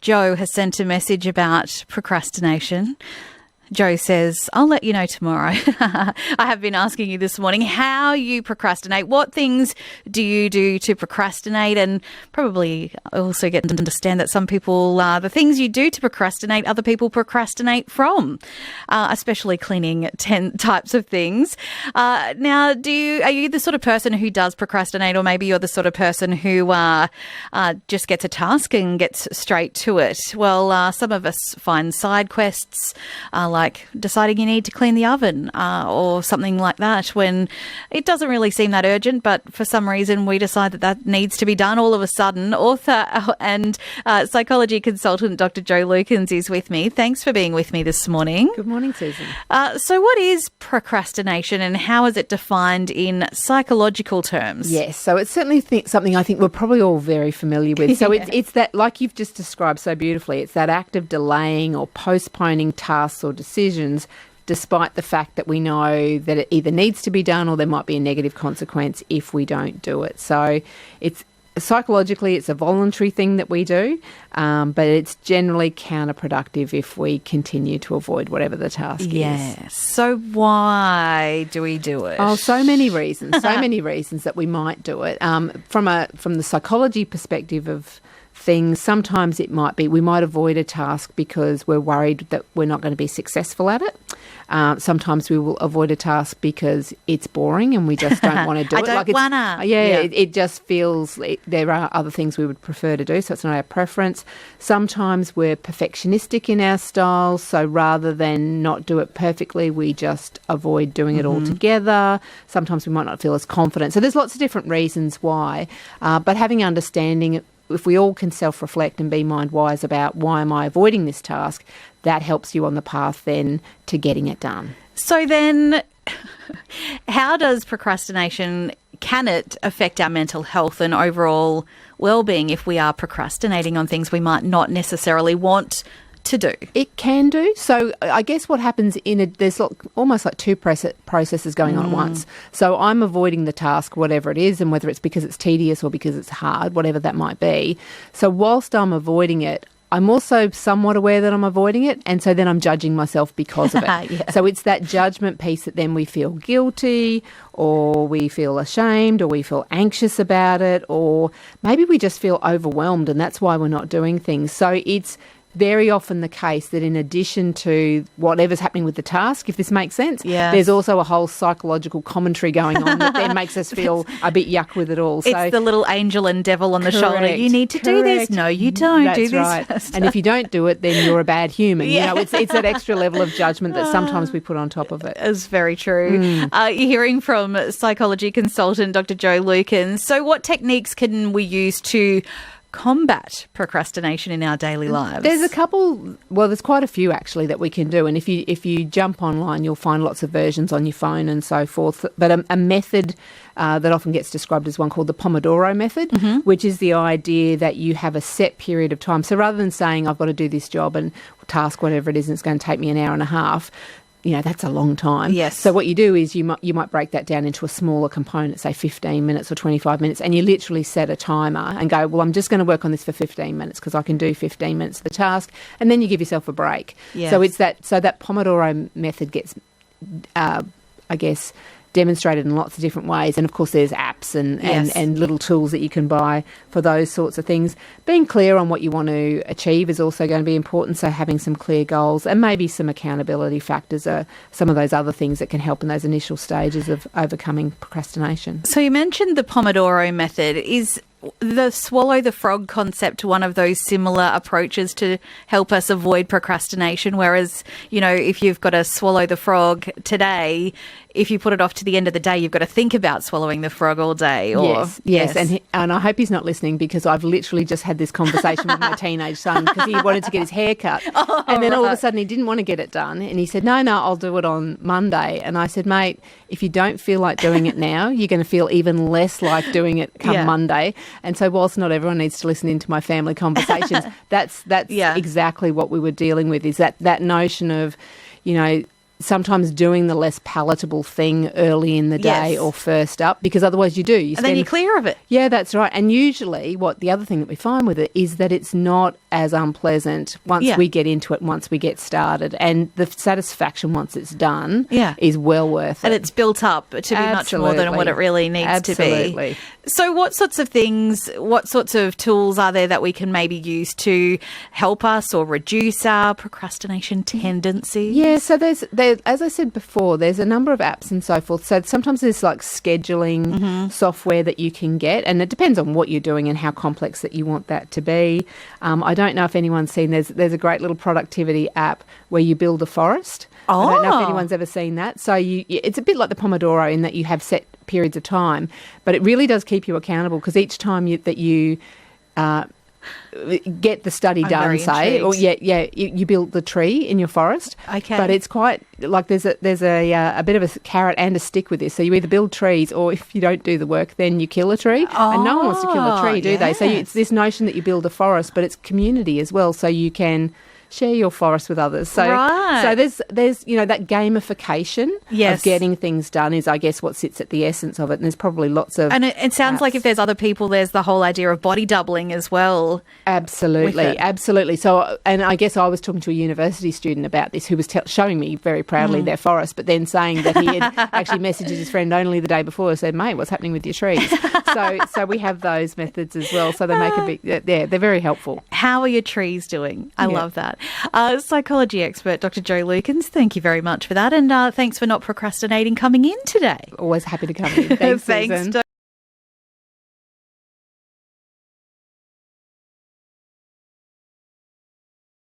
Joe has sent a message about procrastination. Joe says, I'll let you know tomorrow. I have been asking you this morning how you procrastinate. What things do you do to procrastinate? And probably also get to understand that some people, the things you do to procrastinate, other people procrastinate from, especially cleaning 10 types of things. Now, are you the sort of person who does procrastinate, or maybe you're the sort of person who just gets a task and gets straight to it? Well, some of us find side quests, like deciding you need to clean the oven or something like that, when it doesn't really seem that urgent, but for some reason we decide that needs to be done all of a sudden. Author and psychology consultant Dr. Joe Lukens is with me. Thanks for being with me this morning. Good morning, Susan. So what is procrastination, and how is it defined in psychological terms? Yes, so it's certainly something I think we're probably all very familiar with. So it's that, like you've just described so beautifully, it's that act of delaying or postponing tasks or decisions despite the fact that we know that it either needs to be done or there might be a negative consequence if we don't do it. So it's psychologically, it's a voluntary thing that we do, but it's generally counterproductive if we continue to avoid whatever the task is. Yes. So why do we do it? Oh, so many reasons. So many reasons that we might do it. From the psychology perspective of things, sometimes it might be we might avoid a task because we're worried that we're not going to be successful at it. Sometimes we will avoid a task because it's boring and we just don't want to do it. I don't wanna. It just feels there are other things we would prefer to do, so it's not our preference. Sometimes we're perfectionistic in our styles, so rather than not do it perfectly, we just avoid doing it altogether. Sometimes we might not feel as confident. So there's lots of different reasons why, but having understanding, if we all can self-reflect and be mind-wise about why am I avoiding this task, that helps you on the path then to getting it done. So then, how does procrastination, can it affect our mental health and overall well-being if we are procrastinating on things we might not necessarily want to do? It can do. So I guess what happens there's almost like two processes going on at once. So I'm avoiding the task, whatever it is, and whether it's because it's tedious or because it's hard, whatever that might be. So whilst I'm avoiding it, I'm also somewhat aware that I'm avoiding it, and so then I'm judging myself because of it. Yeah. So it's that judgment piece that then we feel guilty, or we feel ashamed, or we feel anxious about it, or maybe we just feel overwhelmed, and that's why we're not doing things. So it's very often the case that in addition to whatever's happening with the task, if this makes sense, there's also a whole psychological commentary going on that then makes us feel a bit yuck with it all. It's so the little angel and devil on the shoulder. You need to do this. No, you don't. That's do this right. first. And if you don't do it, then you're a bad human. You know, it's that extra level of judgment that sometimes we put on top of it. It's very true. You're hearing from psychology consultant Dr. Joe Lukens. So what techniques can we use to combat procrastination in our daily lives? There's there's quite a few actually that we can do, and if you jump online you'll find lots of versions on your phone and so forth, but a method that often gets described as one called the Pomodoro method, which is the idea that you have a set period of time. So rather than saying I've got to do this job and task, whatever it is, and it's going to take me an hour and a half, you know, that's a long time. Yes. So what you do is you might break that down into a smaller component, say 15 minutes or 25 minutes, and you literally set a timer and go, well, I'm just going to work on this for 15 minutes because I can do 15 minutes of the task, and then you give yourself a break. Yes. So that Pomodoro method gets, I guess, demonstrated in lots of different ways. And of course there's apps and little tools that you can buy for those sorts of things. Being clear on what you want to achieve is also going to be important. So having some clear goals and maybe some accountability factors are some of those other things that can help in those initial stages of overcoming procrastination. So you mentioned the Pomodoro method. Is the swallow the frog concept one of those similar approaches to help us avoid procrastination? Whereas, you know, if you've got to swallow the frog today, if you put it off to the end of the day, you've got to think about swallowing the frog all day. Or, yes. And I hope he's not listening, because I've literally just had this conversation with my teenage son because he wanted to get his hair cut. And then all of a sudden he didn't want to get it done. And he said, no, I'll do it on Monday. And I said, mate, if you don't feel like doing it now, you're going to feel even less like doing it come Monday. And so whilst not everyone needs to listen into my family conversations, that's exactly what we were dealing with, is that notion of, you know, sometimes doing the less palatable thing early in the day Yes. or first up, because otherwise you do. And then you're clear of it. Yeah, that's right. And usually the other thing that we find with it is that it's not as unpleasant once Yeah. we get into it, once we get started. And the satisfaction once it's done Yeah. is well worth it. And it's built up to be much more than what it really needs to be. Absolutely. So what sorts of things, what sorts of tools are there that we can maybe use to help us or reduce our procrastination tendency? Yeah, so there, as I said before, there's a number of apps and so forth. So sometimes there's like scheduling software that you can get, and it depends on what you're doing and how complex that you want that to be. I don't know if anyone's seen, there's a great little productivity app where you build a forest. I don't know if anyone's ever seen that. So it's a bit like the Pomodoro in that you have set periods of time, but it really does keep you accountable, because each time that you get the study I'm done, very say, or intrigued. you build the tree in your forest. Okay. But it's quite like there's a bit of a carrot and a stick with this. So you either build trees, or if you don't do the work, then you kill a tree. And no one wants to kill a tree, do they? So it's this notion that you build a forest, but it's community as well. So you can share your forest with others. So, Right. so there's that gamification Yes. of getting things done is, I guess, what sits at the essence of it. And there's probably lots of And it sounds like if there's other people, there's the whole idea of body doubling as well. Absolutely, with it. absolutely. So, and I guess I was talking to a university student about this who was showing me very proudly their forest, but then saying that he had actually messaged his friend only the day before and said, "Mate, what's happening with your trees?" So we have those methods as well. So they make a big, they're very helpful. How are your trees doing? I Yeah. love that. Psychology expert Dr. Jo Lukens, thank you very much for that. And thanks for not procrastinating coming in today. Always happy to come in. Thanks, Thanks, Susan.